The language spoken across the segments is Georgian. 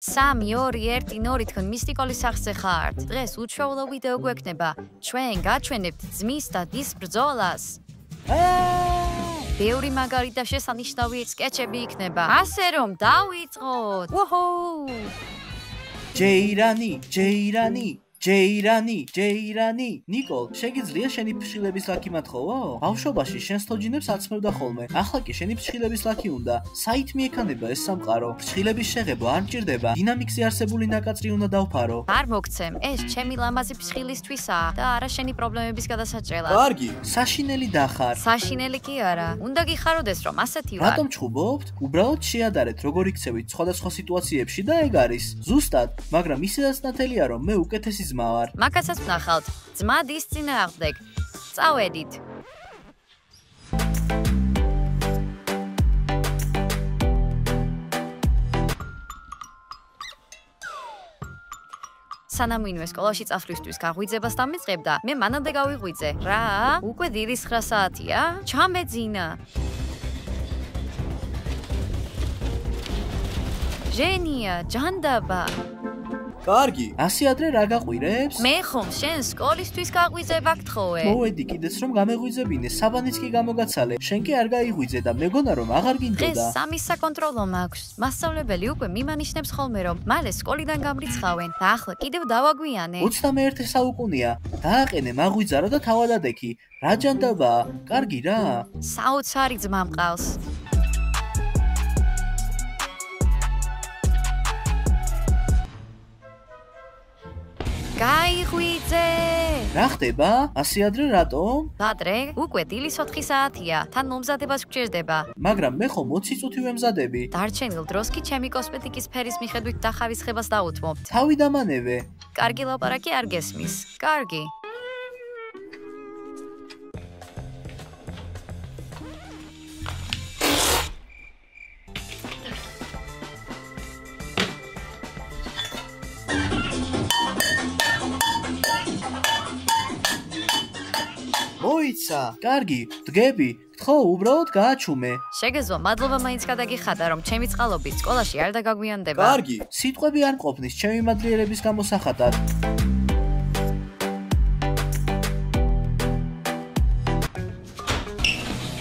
3, 2, 1, 2 თქვენ მისტიკოლის სახზე ხართ. დღეს უჩვეულო ვიდეო გვექნება. ჩვენ გაჩვენებთ ძმის და დის ბრძოლას. ბევრი მაგარი და შესანიშნავი სკეჩები იქნება. ასე რომ დავიწყოთ. ვოჰო! ჯეირანი, ნიკოლ, შეგიძლია შენი ფრჩხილების ლაკი მათხოვო? ბავშვობაში შენ სტოჯინებს აცმევდა ხოლმე. ახლა კი შენი ფრჩხილების ლაკი უნდა. საით მიექანება ეს სამყარო? ფრჩხილების შეღებვა არ მჭირდება. დინამიკზე არსებული ნაკაწრი უნდა დავფარო. არ მოგცემ, ეს ჩემი ლამაზი ფრჩხილისთვისაა და არა შენი პრობლემების გადასაჭრელად. კარგი, საშინელი დახარ. საშინელი კი არა. უნდა გიხაროდეს რომ ასეთი ვარ. რატომ ჩხუბობთ? უბრალოდ შეადარეთ როგორ იქცევით სხვადასხვა სიტუაციებში და ეგ არის. ზუსტად, მაგრამ ისედაც ნათელია რომ მე უკეთესი ძმა ვარ. მაგასაც ვნახავთ. ძმა დის წინააღმდეგ. წავედით. სანამ ვინმე სკოლაში წასვლისთვის გაღვიძებას დამიწყებდა, მე მანამდე გავიღვიძე. რა? უკვე დილის 9 საათია? ჩამეძინა. ჟენია, ჯანდაბა. კარგი, ასე ადრე რა გაყვირებს? მე ხომ შენ სკოლისთვის გაღვიძება გთხოვე. მოვედი კიდეც რომ გამეღვიძებინე, საბანიც კი გამოგაცალე. შენ კი არ გაიღვიძე და მეგონა რომ აღარ გინდოდა. დღეს 3 საკონტროლო მაქვს. მასწავლებელი უკვე მიმანიშნებს ხოლმე რომ მალე სკოლიდან გამრიცხავენ და ახლა კიდევ დავაგვიანე. 21 საუკუნეა. დააყენე მაღვიძარო და თავად ადექი. რა ჯანდაბაა? კარგი რა? საოცარი ძმა მყავს. გაიღვიძე! რა ხდება? ასე ადრე რატომ? ადრე? უკვე დილის 4 საათია. თან მომზადებას გვჭირდება. მაგრამ მე ხომ 20 წუთი ვემზადები. დარჩენილ დროს კი ჩემი კოსმეტიკის ფერის მიხედვით დახავისხებას დავუთმობთ. თავი დამანევე. კარგი ლაპარაკი არ გესმის. კარგი. მოიცა, კარგი, დგები, გთხოვ, უბრალოდ გააჩუმე. შეგეძლო მადლობა მაინც გადაგიხადა რომ ჩემი წყალობით სკოლაში არ დაგაგვიანდება. კარგი, სიტყვები არ მყოფნის ჩემი მადლიერების გამოსახატად.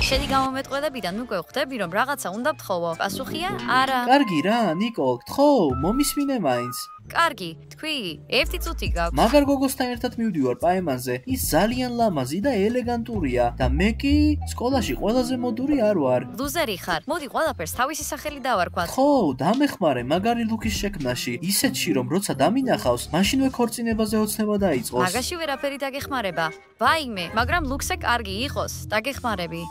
შენი გამომეტყველებიდან უკვე ხვდები რომ რაღაცა უნდა ვთხოვო. პასუხია? არა. კარგი რა, ნიკოლ, გთხოვ, მომისმინე მაინც. კარგი, თქვი, 1 წუთი გაქვს. მაგარ გოგოსთან ერთად მივდივარ პაემანზე. ის ძალიან ლამაზი და ელეგანტურია და მე კი სკოლაში ყველაზე მოდური არ ვარ. ლუზერი ხარ. მოდი ყველაფერს თავისი სახელი დავარქვათ. ხო, დამეხმარე მაგარი ლუკის შექმნაში. ისეთში რომ როცა დამინახავს, მაშინვე ქორწინებაზე ოცნება დაიწყოს. მაგაში ვერაფერი დაგეხმარება. ვაიმე, მაგრამ ლუქსე კარგი იყოს, დაგეხმარები.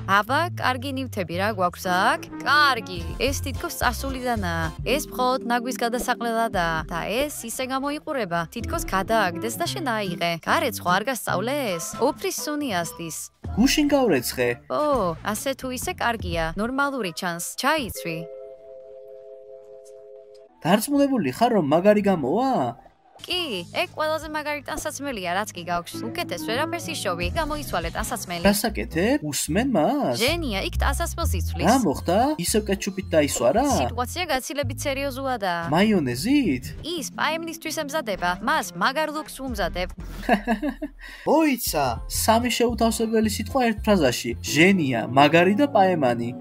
აბა, კარგი ნივთები რა გვაქვს აქ? კარგი, ეს თითქოს წარსულიდანაა. ეს მხოლოდ ნაგვის გადასაყრელადაა და ეს ისე გამოიყურება, თითქოს გადააგდეს და შენ აიღე. გარეთ ხო არ გასწავლეს? უფრის სუნი ასდის. გუშინ გავრეცხე. ო, ასე თუ ისე კარგია, ნორმალური ჩანს. ჩაიცვი. დარწმუნებული ხარ რომ მაგარი გამოვა? კი, ეგ ყველაზე მაგარი ტანსაცმელია, რაც კი გაქვს. უკეთეს ვერაფერს იშოვი, გამოიცვალე ტანსაცმელი. გასაკეთებ? უსმენ მას? ჟენია, იქ ტანსაცმელს იცვლის. რა მოხდა? ისევ კეჩუპით დაისვარა? სიტუაცია გაცილებით სერიოზულადაა. მაიონეზით? ის პაემნისთვის ემზადება, მას მაგარ ლუქს უმზადებ. მოიცა, სამი შეუთავსებელი სიტყვა ერთ ფრაზაში. ჟენია, მაგარი და პაემანი.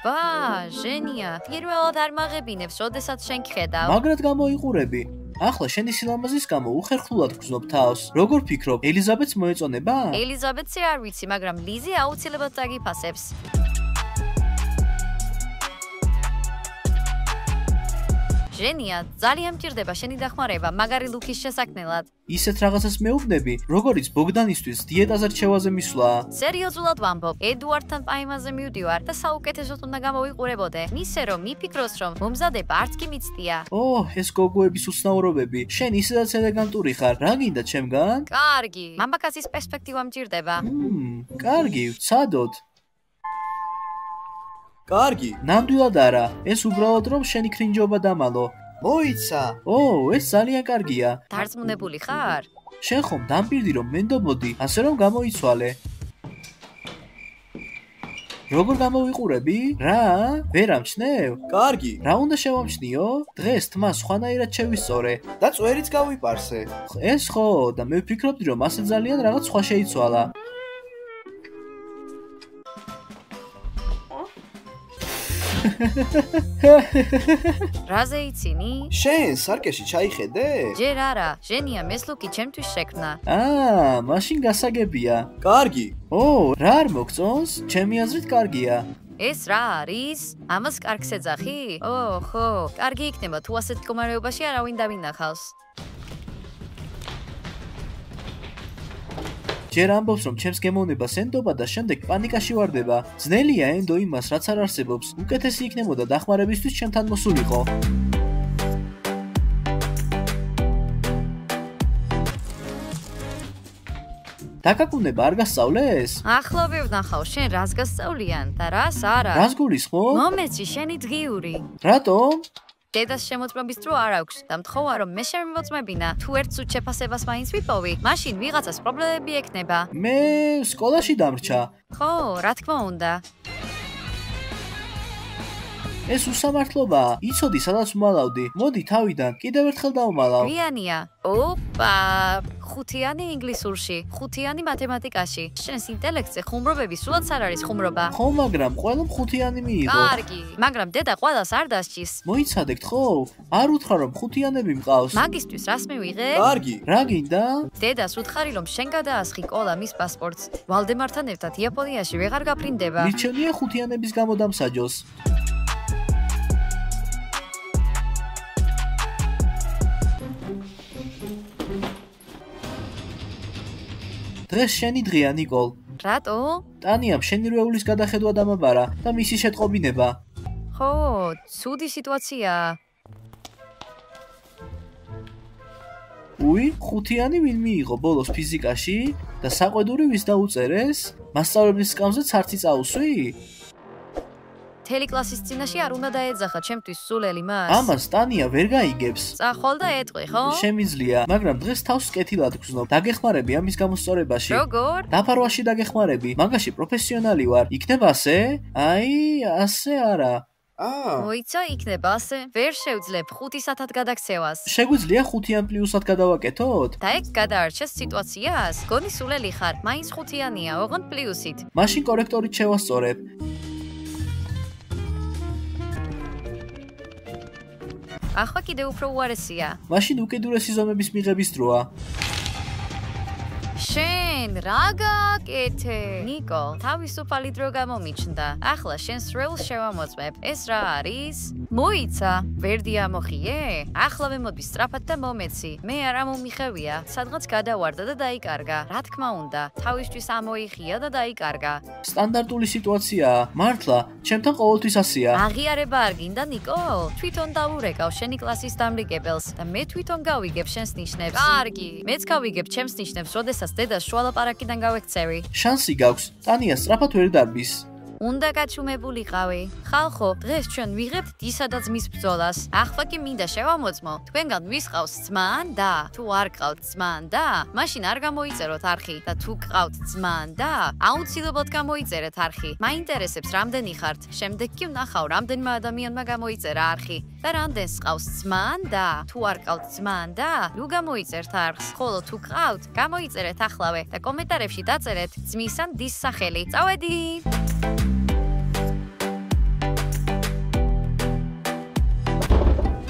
ვა, ჟენია, პირველად არ მაღებინებს, როდესაც შენ გხედავ. მაგრად გამოიყურები. ახლა შენი სილამაზის გამო უხერხლულად გრძნობ თავს. როგორ ფიქრობ, ელიზაბეთს მოეწონება? ელიზაბეთს არ ვიცი, მაგრამ ლიზი აუცილებლად დაგიფასებს. ჟენია, ძალიან მჭირდება შენი დახმარება მაგარი ლუკის შესაქმნელად. ისეთ რაღაცას მეუბნები, როგორიც ბოგდანისთვის დიეტაზე რჩევაზე მისვლა. სერიოზულად ვამბობ, ედუარდთან პაემაზე მივდივარ და საუკეთესოდ უნდა გამოვიყურებოდე. მისე რომ მიფიქროს რომ მომზადება არც კი მიცდია. ეს გოგოების უცნაურობები. შენ ისედაც ელეგანტური ხარ. რა გინდა ჩემგან? კარგი, მამაკაცის პერსპექტივა მჭირდება. კარგი, ვცადოთ. კარგი, ნამდვილად არა. ეს უბრალოდ რომ შენი ქრინჯობა დამალო. მოიცა. ეს ძალიან კარგია. დარწმუნებული ხარ? შენ ხომ დამპირდი რომ მენდობოდი, ასე რომ გამოიცვალე. როგორ გამოვიყურები? რა? ვერ ამჩნევ? კარგი. რა უნდა შევამჩნიო? დღეს თმა სხვანაირად შევისწორე. და წვერიც გავიპარსე. ეს ხო, და მე ვფიქრობდი რომ ასე ძალიან რაღაც სხვა შეიცვალა. რაზე იცინი? შენ სარკეში ჩაიხედე? ჯერ არა, ჟენია მესლუკი ჩემთვის შექმნა. მაშინ გასაგებია. კარგი. რა არ მოგწონს? ჩემი აზრით კარგია. ეს რა არის? ამას კარგს ეძახი? ხო, კარგი იქნება თუ ასეთ მდგომარეობაში არავინ დავინახავს. ჯერ ამბობს რომ ჩემს გემოვნებას ენდობა და შემდეგ პანიკაში ვარდება. ძნელია ენდო იმას რაც არ არსებობს. უკეთესი იქნებოდა დახმარებისთვის ჩემთან მოსულიყო. დაკაკუნება არ გასწავლეს? ახლა ვევნახავ შენ რას გასწავლიან და რას არა. რას გულისხმობ? მომეცი შენი დღიური. რატომ? დედას შემოწმების დრო არ აქვს და მთხოვა რომ მე შემიმოწმებინა. თუ ერთ სულ შეფასებას მაინც ვიპოვი, მაშინ ვიღაცას პრობლემები ექნება. მე სკოლაში დამრჩა. ხო, რა თქმა უნდა. ეს უსამართლობაა. იცოდი სადაც ვმალავდი. მოდი თავიდან კიდევ ერთხელ დავმალავ. გვიანია. ოპა, ხუთიანი ინგლისურში, ხუთიანი მათემატიკაში. შენს ინტელექტზე ხუმრობები სულაც არ არის ხუმრობა. ხო, მაგრამ ყველამ ხუთიანი მიიღო. კარგი, მაგრამ დედა ყველას არ დასჭის. მოიცადეთ ხო? არ უთხრა რომ ხუთიანები მყავს. მაგისტვის რას მივიღე? კარგი. რა გინდა? დედას უთხარი რომ შენ გადაასხი კოლა მის პასპორტს. ვალდემართან ერთად იაპონიაში ვეღარ გაფრინდება. მირჩენია ხუთიანების გამო დამსაჯოს. დღეს შენი დღეა, ნიკოლ. რატო? ტანიამ შენი რვეულის გადახედვა დამაბარა და მისი შეტყობინება. ხო, ცუდი სიტუაციაა. ხუთიანი ვინ მიიღო ბოლოს ფიზიკაში და საყვედური ვის დაუწერეს? მასწავლებლის სკამზეც არც წაუსვი? მთელი კლასის წინაშე არ უნდა დაეძახა ჩემთვის სულელი მას. ამას ტანია ვერ გაიგებს. წახვალ და ეტყვი, ხო? შემიძლია, მაგრამ დღეს თავს კეთილად გრძნობ. დაგეხმარები ამის გამოსწორებაში. როგორ? დაფარვაში დაგეხმარები. მაგაში პროფესიონალი ვარ. იქნება ასე? ასე არა. მოიცა, იქნება ასე. ვერ შევძლებ 5 საათად გადაქცევას. შეგვიძლია 5-იან პლუსად გადავაკეთოთ? და ეგ გადაარჩეს სიტუაციას? გონი სულელი ხარ, მაინც 5-იანია, ოღონდ პლუსით. მაშინ კორექტორით შევასწორებ. ახლა კიდევ უფრო უარესია. მაშინ უკიდურესი ზომების მიღების დროა. შენ რა გაკეთე? ნიკო, თავისუფალი დრო გამომიჩნდა. ახლა შენ სრეულს შევამოწმებ. ეს რა არის? მოიცა, ვერდი ამოხიე? ახლა მოდი სწრაფად და მომეცი. მე არ მომიხევია. სადღაც გადავარდა და დაიკარგა. რა თქმა უნდა, თავისთვის ამოიხია და დაიკარგა. სტანდარტული სიტუაციაა. მართლა, ჩემთან ყოველთვის ასეა. აღიარება არ გინდა, ნიკო? თვითონ დავურეკავ შენი კლასის დამრიგებელს და მე თვითონ გავიგებ შენს ნიშნებს. კარგი, მეც გავიგებ ჩემს ნიშნებს, როდესაც დედას შუალაპარაკიდან გავექცევი. შანსი გაქვს, ტანია სწრაფად ვერ დარბის. უნდა გაჩუმებულიყავი. ხალხო, დღეს ჩვენ ვიღებთ დისა და ძმის ბრძოლას. ახლა კი მინდა შევამოწმო, თქვენგან ვის ყავს ძმა ან და? თუ არ გყავთ ძმა ან და, მაშინ არ გამოიწეროთ არხი და თუ გყავთ ძმა ან და, აუცილებლად გამოიწერეთ არხი. მაინტერესებს რამდენი ხართ. შემდეგ კი ვნახავ რამდენმა ადამიანმა გამოიწერა არხი და რამდენს ყავს ძმა ან და. თუ არ გყავთ ძმა ან და, ნუ გამოიწერთ არხს. ხოლო თუ გყავთ, გამოიწერეთ ახლავე და კომენტარებში დაწერეთ ძმის ან დის სახელი. წავედი!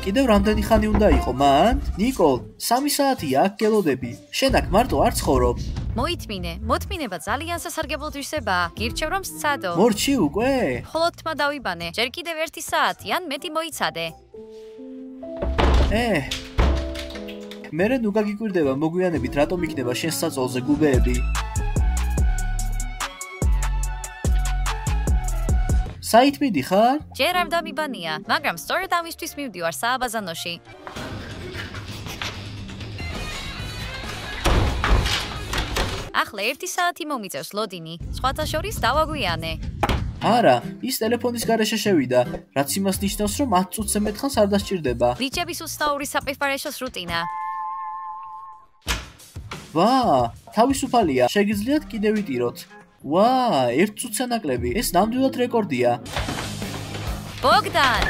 კიდევ რამდენი ხანი უნდა იყო მან? ნიკოლ, 3 საათია აქ გელოდები. შენ აქ მარტო არ ცხოვრობ. მოითმინე, მოთმინება ძალიან სასარგებლო თვისებაა. გირჩევ რომ სცადო. მორჩი უკვე? ხოლო თმა დავიბანე. ჯერ კიდევ 1 საათი ან მეტი მოიცადე. მერე ნუ გაგიკვირდება მოგვიანებით რატომ იქნება შენს საწოლზე გუბეები. საით მიდიხარ? ჯერ არ დამიბანია, მაგრამ სწორედ ამისთვის მივდივარ სააბაზანოში. ახლა 1 საათი მომიწევს ლოდინი, სხვათა შორის დავაგვიანე. არა, ის ტელეფონის გარეშე შევიდა, რაც იმას ნიშნავს, რომ 10 წუთზე მეტხანს არ დასჭირდება. ბიჭების უცნაური საპეპარეშოს რუტინა. ვა, თავისუფალია, შეგიძლიათ კიდევ ვიტიროთ. ვა, 1 წუთზე ნაკლები, ეს ნამდვილად რეკორდია. ბოგდან!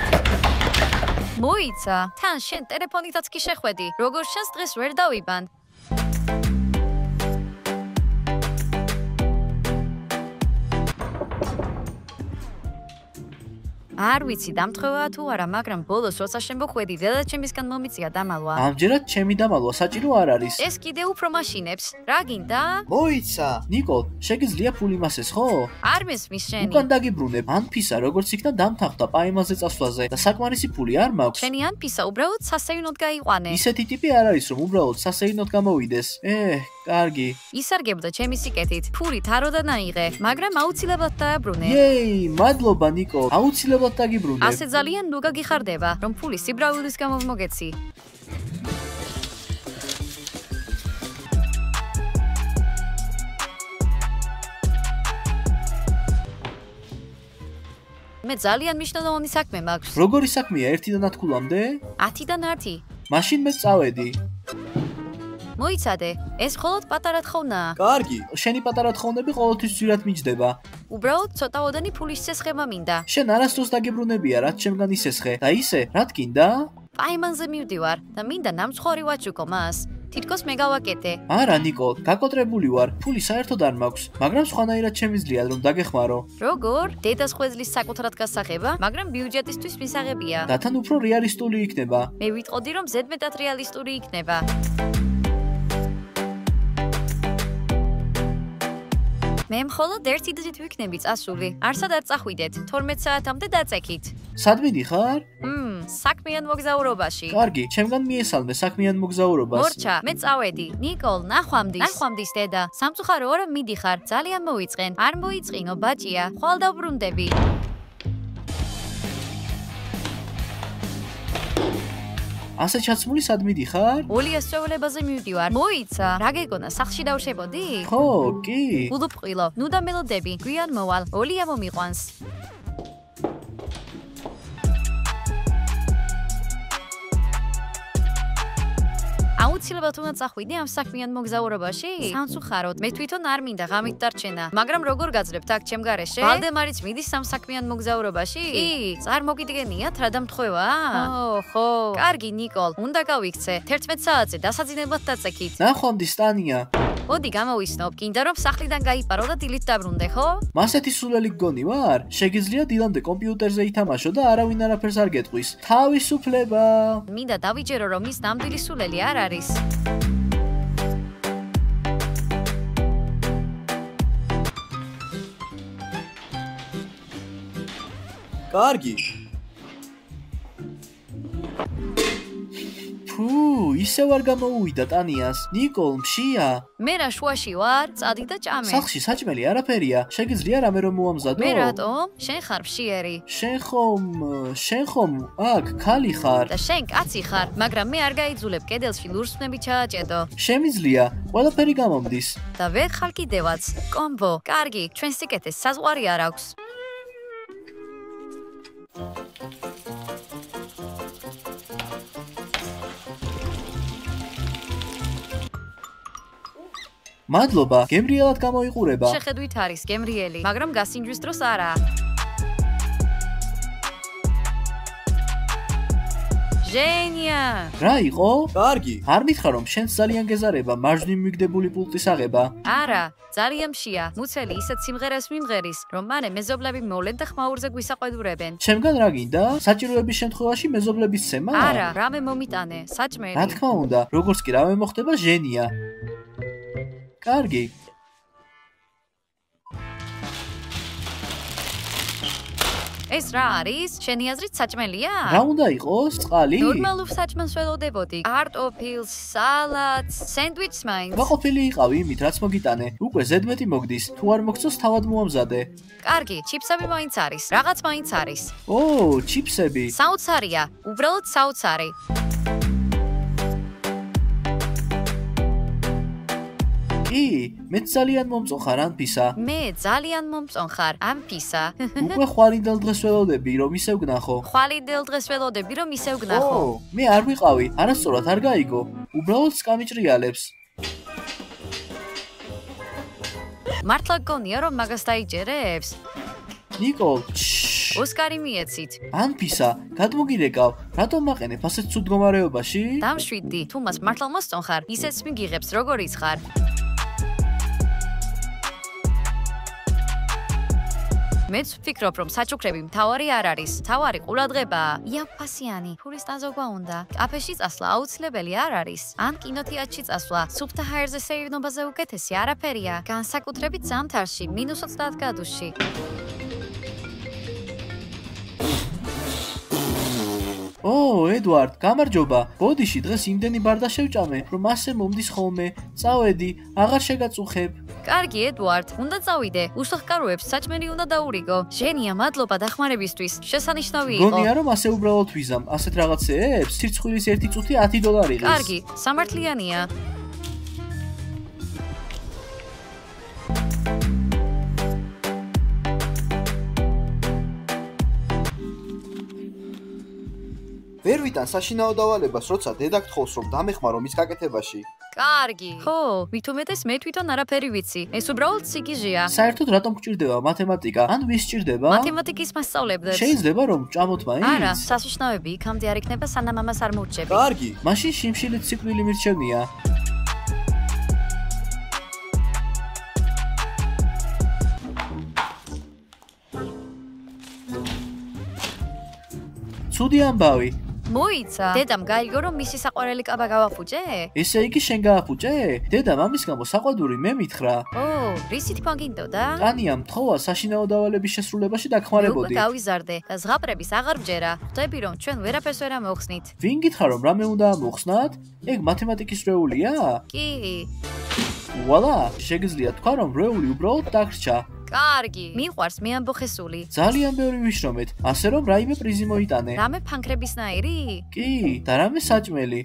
მოიცა, თან შენ ტელეფონითაც კი შეხვედი. როგორ შენს დღეს ვერ დავიბან? არ ვიცი დამთხევაა თუ არა, მაგრამ ბოლოს როცა შემოხვედი, დედაჩემისგან მომიწია დამალვა. ამჯერად ჩემი დამალვა საჭირო არ არის. ეს კიდე უფრო მაშინებს. რა გინდა? მოიცა. ნიკოლ, შეგიძლია ფული მასეს, ხო? არ მესმის შენი. უკან დაგიბრუნებ. ანფისა როგორც იქნა დამთანხმდა პაემაზე წასვლაზე და საკმარისი ფული არ მაქვს. შენი ანფისა უბრალოდ სასეირნოდ გაიყვანე. ისეთი ტიპი არ არის, რომ უბრალოდ სასეირნოდ გამოვიდეს. კარგი. ისარგებდა ჩემი სიკეთით. ფული თაროდან აიღე, მაგრამ აუცილებლად დააბრუნე. იეი, მადლობა ნიკოლ. აუცილებლად დაგიბრუნებ. ასე ძალიან ნუ გაგიხარდება, რომ ფული სიბრავილის გამო მოგეცი. მე ძალიან მნიშვნელოვანი საქმე მაქვს. როგორი საქმეა 1-დან 10-მდე? 10-დან 1. მაშინ მე წავედი. მოიცადე, ეს მხოლოდ პატარა თხოვნაა. კარგი. შენი პატარა თხოვნები ყოველთვის ძვირად მიჯდება. უბრალოდ ცოტა ოდენი ფულის ცესხება მინდა. შენ არასდროს დაგიბრუნებია, რაც შემგან ისესხე და ისე, რაც გინდა? პაემანზე მივდივარ და მინდა ნამცხვარი ვაჩუკო მას. თითქოს მე გავაკეთე. არა ნიკოლ, გაკოტრებული ვარ. ფული საერთოდ არ მაქვს, მაგრამ სხვანაირად შემიძლია რომ დაგეხმარო. როგორ? დედას ხვედლის საკუთრად გასაღება, მაგრამ ბიუჯეტისთვის მისაღებია. და თან უფრო რეალისტული იქნება. მე ვიტყოდი რომ ზედმეტად რეალისტური იქნება. მე მხოლოდ 1 დღით ვიქნები წასული. არსად არ წახვიდეთ, 12 საათამდე დაწექით. სად მიდიხარ? საქმიან მოგზაურობაში. კარგი, ჩემგან მიესალმე საქმიან მოგზაურობას. მორჩა, მე წავედი. ნიკოლ, ნახვამდის დედა. სამწუხარო არა მიდიხარ, ძალიან მოიწყენ. არ მოიწყინო ბაჭია, ხვალ დავბრუნდები. ასე ჩაცმული სად მიდიხარ? ოლიას წვეულებაზე მივდივარ. მოიცა, რა გეგონა, სახლში დავშებოდი? ხო, კი. გულუფყილო, ნუ და მელოდები, გვიან მოვალ. ოლია მომიყვანს. აუცილებლად უნდა წახვიდე ამ საქმიან მოგზაურობაში? სამწუხაროდ, მე თვითონ არ მინდა ღამით დარჩენა, მაგრამ როგორ გაძლევთ აქ ჩემ გარეშე? ვალდემარიც მიდის ამ საქმიან მოგზაურობაში? კი, წარმოგიდგენიათ რა დამთხევაა? ხო. კარგი, ნიკოლ, უნდა გავიქცე. 11 საათზე დასაძინებლად დაწექით. ნახვამდის ტანია. მოდი გამოვისნობ, გინდა რომ სახლიდან გაიპარო და დილით დაბრუნდე, ხო? მასეთი სულელი გგონი ვარ? შეგიძლია დილამდე კომპიუტერზე ითამაშო და არავინ არაფერს არ გეტყვის. თავისუფლება. მინდა დავიჯერო რომ ის ნამდვილი სულელი არ არის. კარგი. ისე ვარ გამოუვიდა ტანიას. ნიკოლ, მშია. მე რა შუაში ვარ? წადი და ჭამე. სახლში საჭმელი არაფერია. შეგიძლია რამე რომ მოამზადო? მე რატომ? შენ ხარ მშიერი. შენ ხომ აქ ქალი ხარ. და შენ კაცი ხარ, მაგრამ მე არ გაიძულებ კედელში ლურსმნები ჩააჭედო. შემიძლია, ყველაფერი გამომდის. და ვერ ხარ კიდევაც. კომბო, კარგი, ჩვენ სიკეთეს საზღვარი არ აქვს. მადლობა, გემრიელად გამოიყურება. შეხედვით არის გემრიელი, მაგრამ გასინჯვის დროს არა. ჟენია! რა იყო? კარგი. არ მითხრა რომ შენს ძალიან გეზარება მარჯვნივ მიგდებული პულტის აღება? არა, ძალიან მშია. მუცელი ისეთ სიმღერას მიმღერის, რომ მანე მეზობლები მოვლენ და ხმაურზე გვისაყვედურებენ. ჩემგან რა გინდა? საჭიროების შემთხვევაში მეზობლების ცემა? არა, რამე მომიტანე, საჭმელი. რა თქმა უნდა, როგორც კი რამე მოხდება ჟენია. კარგი. ეს რა არის? შენი აზრით საჭმელია? რა უნდა იყოს? წყალი? ნორმალურ საჭმელს ველოდებოდი. კარტოფილს, სალატს, სენდვიჩს მაინც. გაყოფილი იყავი იმით, რაც მოგიტანე. უკვე ზედმეტი მოგდის. თუ არ მოგწოს, თავად მოამზადე. კარგი, ჩიფსები მაინც არის. რაღაც მაინც არის. ჩიფსები. საოცარია, უბრალოდ საოცარი. მე ძალიან მომწონხარ ანფისა. მე ძალიან მომწონხარ ანფისა. უკვე ხვალინდელ დღეს ველოდები რომ ისევ გნახო. ხვალინდელ დღეს ველოდები რომ ისევ გნახო. მე არ ვიყავი, არასწორად არ გაიგო. უბრალოდ სკამიჭრიალებს. მართლა გონია რომ მაგას დაიჯერებს? ნიკოლ, ოსკარი მიეცით. ანფისა, გადმოგირეკავ, რატომ მაყენებ ასეთ ცუდ მდგომარეობაში? დამშვიდდი, თუ მას მართლა მოსწონ ხარ, ისეც მიგიღებს როგორიც ხარ. მეც ვფიქრობ, რომ საჩუქრები მთავარი არ არის. მთავარი ყურადღებაა. იაფასიანი, ფურის დაზოგვა უნდა. კაფეში წასვლა აუცილებელი არ არის. ან კინოთეატრში წასვლა. სუფთა ჰაერზე სეირნობაზე უკეთესი არაფერია. განსაკუთრებით ზამთარში, -20 გრადუსში. ედვარდ, გამარჯობა. ბოდიში დღეს იმდენი ბარდა შევჭამე, რომ ასე მომდის ხოლმე. წავედი, აღარ შეგაწუხებ. კარგი, ედვარდ, უნდა წავიდე. უსახკაროებს საჭმელი უნდა დაურიგო. ჟენია, მადლობა დახმარებისთვის. შესანიშნავი იყო. გონია რომ ასე უბრალოდ ვიზამ, ასეთ რაღაცეებს, სირცხვილის 1 წუთი $10 ღირს. კარგი, სამართლიანია. ვერ ვიტან საშინაო დავალებას, როცა დედა გთხოვს რომ დამეხმარო მის გაკეთებაში. კარგი. ხო, მით უმეტეს მე თვითონ არაფერი ვიცი. ეს უბრალოდ სიგიჟეა. საერთოდ რატომ გჭირდება მათემატიკა? ან ვის სჭირდება? მათემატიკის მასწავლებლებს. შეიძლება რომ ჭამოთ მაინც? არა, სასუშნაოები იქამდე არ იქნება, სანამ ამას არ მოვრჩები. კარგი. მაშინ შიმშილით ციკლილი მირჩევნია. ცუდი ამბავი. მოიცა. დედამ გაიგო რომ მისი საყვარელი კაბა გავაფუჭე? ესე იგი შენ გააფუჭე? დედა მამის გამო საყვადური მე მითხრა. რისი თქმა გინდოდა? ტანია მთხოვა საშინაო დავალების შესრულებაში დაგხმარებოდი. უკვე გავიზარდე და ზღაპრების აღარ ვჯერა. ხვდები რომ ჩვენ ვერაფერს ვერ ამოვხსნით. ვინ გითხრა რომ რამე უნდა ამოვხსნათ? ეგ მათემატიკის რეულია? კი. ვალა, შეგიძლია თქვა რომ რეული უბრალოდ დაგრჩა. კარგი, მიყვარს მე ამბოხესული. ძალიან ბევრი ვიშრომეთ, ასე რომ რაიმე პრიზი მოიტანე. რამე ფანქრებისნაირი? კი, და რამე საჭმელი.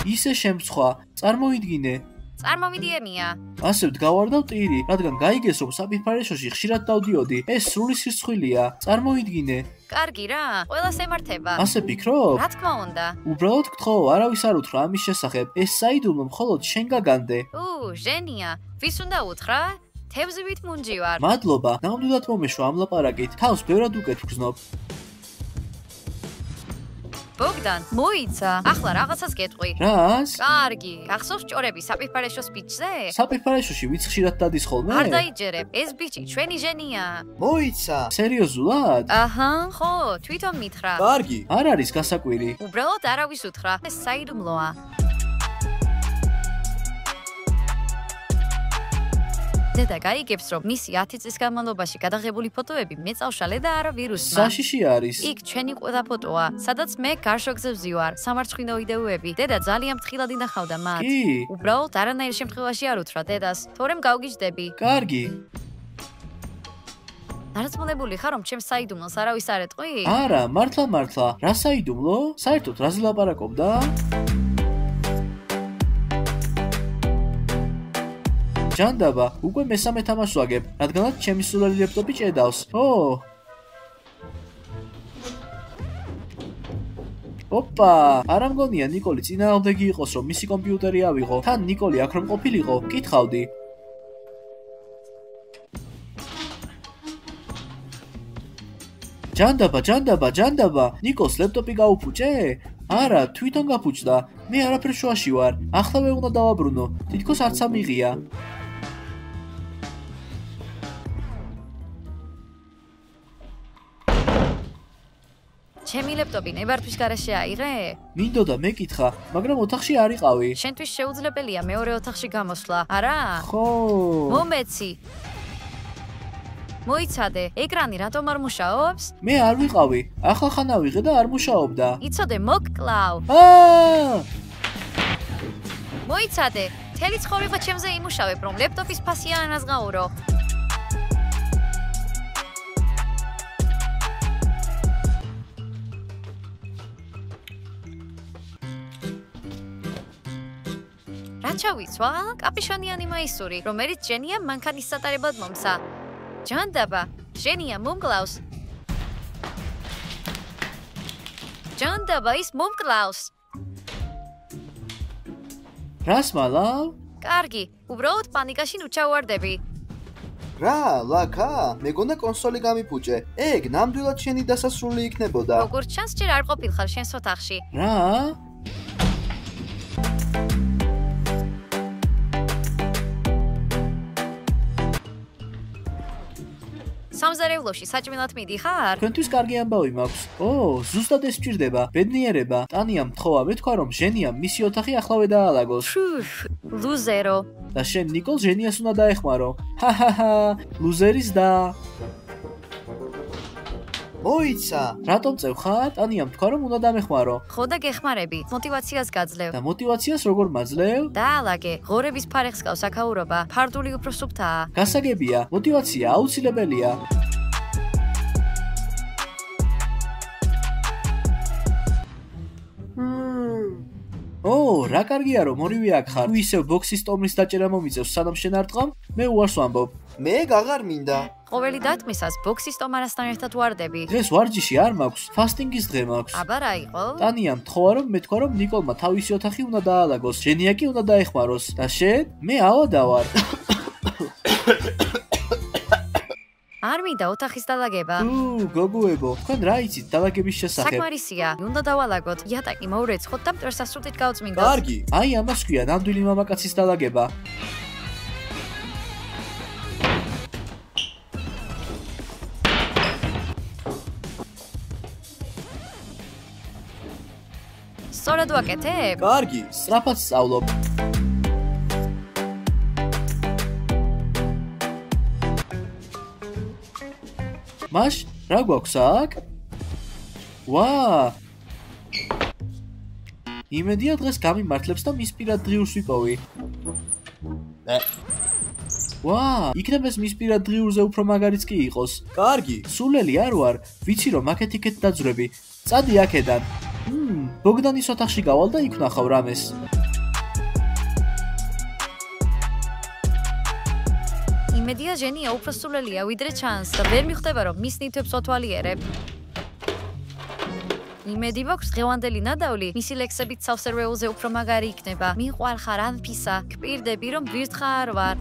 ისე შემცხვა, წარმოიდგინე. წარმოვიდიენია. ასე ვდგავარდავ ტირი, რადგან გაიგეს რომ საფირფარეშოში ხშირად დავდიოდი. ეს სრული სირცხვილია. წარმოიდგინე. კარგი რა, ყველას ემართება. ასე ფიქრობ? რა თქმა უნდა. უბრალოდ გთხოვ, არავის არ უთხრა ამის შესახებ. ეს საიდუმლო მხოლოდ შენ გაგანდე. ჟენია, ვის უნდა უთხრა? თევზივით მუნჯი ვარ. მადლობა, ნამდვილად მომეშვა ამ ლაპარაკით. თავს ბევრად უკეთ ვგზნობ. ბოგდან, მოიცა. ახლა რაღაცას გეტყვი. რას? კარგი, გახსოვს ჭორები საფირფარეშოს ბიჭზე? საფირფარეშოში ვიც ხშირად დადის ხოლმე? არ დაიჯერებ, ეს ბიჭი ჩვენი ჟენია. მოიცა. სერიოზულად? აჰა, ხო, თვითონ მითხრა. კარგი. არ არის გასაკვირი. უბრალოდ არავის უთხრა. ეს საიდუმლოა. დედა გაიგებს, რომ მისი 10 წლის განმავლობაში გადაღებული ფოტოები მეწავშალე და არა ვირუსმა. საშიში არის. იქ ჩვენი ყველა ფოტოა, სადაც მე გარშოგზე ვზივარ, სამარცხვინო ვიდეოები. დედა ძალიან ფრთხილად ინახავდა მათ. კი. უბრალოდ არანაირ შემთხვევაში არ უთხრა დედას, თორემ გავგიჟდები. კარგი. დარწმუნებული ხარ, რომ ჩემს საიდუმლოს არავის არ ეტყვი? არა, მართლა. რა საიდუმლო? საერთოდ რაზე ლაპარაკობდა? ჯანდაბა, უკვე მესამე თამაშს ვაგებ, რადგანაც ჩემი სულელი ლეპტოპი ჭედავს. ოპა, არ ამგონია ნიკოლი წინააღმდეგი იყოს, რომ მისი კომპიუტერი ავიღო. თან ნიკოლი აქ რომ ყოფილიყო, კითხავდი. ჯანდაბა, ნიკოლს ლეპტოპი გაუფუჭე? არა, თვითონ გაფუჭდა. მე არაფერ შუაში ვარ. ახლავე უნდა დავაბრუნო. თითქოს არც ამიღია. ჩემი ლეპტოპი ნებართვის გარეშე აიღე? მინდოდა მეკითხა, მაგრამ ოთახში არ იყავი. შენთვის შეუძლებელია მეორე ოთახში გამოსვლა, არა? ხო. მომეცი. მოიცადე, ეკრანი რატომ არ მუშაობს? მე არ ვიყავი. ახლა ხან ავიღე და არ მუშაობდა. იცოდე, მოგკლავ. მოიცადე, მთელი ცხოვრება ჩემზე იმუშავებ, რომ ლეპტოპის ფასი არ ანაზღაურო. რა ჩავიცვა? კაპიშონიანი მაისური, რომელიც ჟენია მანქანის სატარებლად მომცა. ჯანდაბა, ჟენია მომკლავს. ჯანდაბა, ის მომკლავს. რას მალავ? კარგი, უბრალოდ პანიკაში უჩავარდები. რა, ლაკა? მეგონა კონსოლი გამიფუჭე. ეგ ნამდვილად შენი დასასრული იქნებოდა. როგორც ჩანს, ჯერ არ ყოფილხარ შენს ოთახში. რა? სამზარეულოში საჭმელად მიდიხარ? თქვენთვის კარგი ამბავი მაქვს. ზუსტად ეს სჭირდება. ბედნიერება. ტანიამ თხოვა მეთქვა რომ ჟენიამ მისი ოთახი ახლავე დაალაგოს. ლუზერო. და შენ ნიკოლ ჟენიას უნდა დაეხმარო. ჰაჰაჰა, ლუზერის და. მოიცა. რატომ წევხარ? ტანიამ თქვა რომ უნდა დამეხმარო. ხო და გეხმარები. მოტივაციას გაძლევ. და მოტივაციას როგორ მაძლევ? დაალაგე. ღორების ფარეხს ყავს აქაურობა. ფარდული უფრო სუფთაა. გასაგებია, მოტივაცია აუცილებელია. რა კარგია რომ ორივე აქ ხარ. თუ ისევ ბოქსის ტომრის დაჭერა მომიწევს სანამ შენ არ ტყავ, მე უარს ვამბობ. მე გაღარ მინდა. ყოველი დათმისას ბოქსის ტომარასთან ერთად ვარდები. დღეს ვარჯიში არ მაქვს, ფასტინგის დღე მაქვს. აბა რა იყო? ტანიამ თხოვა რომ მეთქვა რომ ნიკოლმა თავისი ოთახი უნდა დაალაგოს, ჟენია კი უნდა დაეხმაროს. და შენ? მე ავადა ვარ. არ მინდა ოთახის დალაგება. გოგოებო, თქვენ რა იცით დალაგების შესახებ? საკმარისია, უნდა დავალაგოთ. იატაკი მოვრეცხოთ და მტვერს ასრუტით გავწმინდოთ. კარგი. აი ამას ქვია ნამდვილი მამაკაცის დალაგება. სწორად ვაკეთებ? კარგი. სწრაფად სწავლობ. მაშ, რა გვაქვს აქ? ვა! იმედია დღეს გამიმართლებს და მის პირად დღიურს ვიპოვი. ვა! იქნებ ეს მის პირად დღიურზე უფრო მაგარიც კი იყოს. კარგი. სულელი არ ვარ, ვიცი რომ აქეთ-იქეთ დაძვრები. წადი აქედან. ბოგდანის ოთახში გავალ და იქ ვნახავ რამეს. იმედია ჟენია უფრო სულელია ვიდრე ჩანს და ვერ მიხვდება რომ მის ნივთებს ოტვალიერებ. იმედი მაქვს დღევანდელი ნადავლი მისი ლექსებით სავსერვეულზე უფრო მაგარი იქნება. მიყვარხარ ანფისა, გპირდები რომ ვირთხა არ ვარ.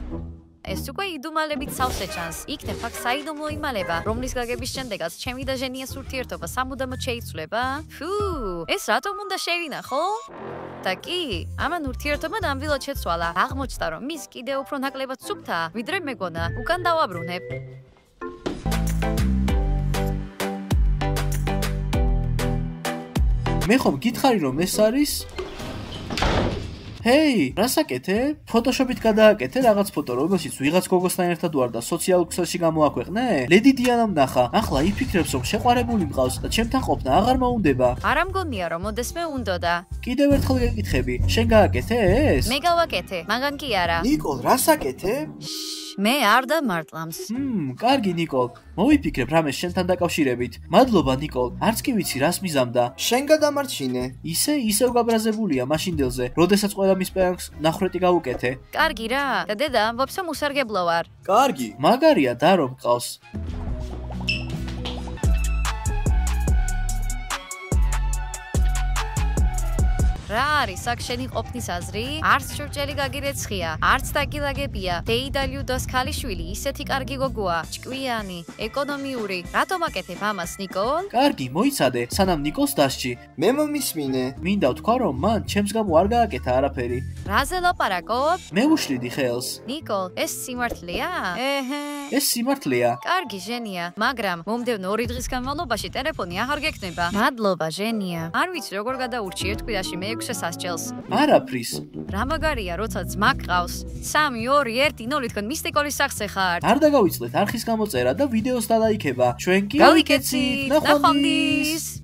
ეს უკვე იდუმალებით სავსე ჩანს. იქნებ აქ საიდუმლო იმალება, რომლის გაგების შემდეგაც ჩემი და ჟენიას ურთიერთობა სამუდამოდ შეიცვლება. ეს რატომ უნდა შევინახო? და კი, ამან ურთიერთობა ნამდვილად შეცვალა. აღმოჩნდა, რომ მის კიდევ უფრო ნაკლებად სუფთაა, ვიდრე მეგონა. უკან დავაბრუნებ. მე ხომ გითხარი რომ ეს არის? ჰეი, რას აკეთებ? ფოტოშოპით გადააკეთე რაღაც ფოტო, რომელშიც ვიღაც გოგოსთან ერთად ვარ და სოციალურ ქსელში გამოაქვეყნე? ლედი დიანამ ნახა. ახლა იფიქრებს რომ შეყვარებული მყავს და ჩემთან ყოფნა აღარ მოუნდება. არა მგონია რომ ოდესმე უნდოდა. კიდევ ერთხელ გეკითხები, შენ გააკეთე ეს? მე გავაკეთე, მაგან კი არა. ნიკოლ, რას აკეთებ? მე არ დამარტყამს. კარგი ნიკოლ, მოვიფიქრებ რამეს შენთან დაკავშირებით. მადლობა ნიკოლ, არც კი ვიცი რას მიზამდა. შენ გადამარჩინე. ისევ გაბრაზებულია მაშინდელზე, როდესაც ყველა მის პერანგს ნახრეტი გავუკეთე. კარგი რა, და დედა ამბობს რომ უსარგებლო ვარ. კარგი. მაგარია და რომ მყავს. რა არის აქ შენი ყოფნის აზრი? არც ჭურჭელი გაგირეცხია, არც დაგილაგებია. დეიდალიუდას ქალიშვილი ისეთი კარგი გოგოა, ჭკვიანი, ეკონომიური. რატომ აკეთებ ამას, ნიკოლ? კარგი, მოიცადე, სანამ ნიკოლს დასჭი. მე მომისმინე. მინდა ვთქვა რომ მან ჩემს გამო არ გააკეთა არაფერი. რაზე ლაპარაკობ? მე ვუშლიდი ხელს. ნიკოლ, ეს სიმართლეა? ეს სიმართლეა. კარგი, ჟენია, მაგრამ მომდევნო 2 დღის განმავლობაში ტელეფონი აღარ გექნება. მადლობა, ჟენია. არ ვიცი როგორ გადაურჩიე თქვიაში მე 6 სასჯელს. არაფრის. რა მაგარია, როცა ძმა გყავს. 3 2 1 0 თქვენ მისტიკოლის სახზე ხართ. არ დაგავიწყდეთ არხის გამოწერა და ვიდეოს დალაიქება. ჩვენ კი გავიკეცით. ნახვამდის.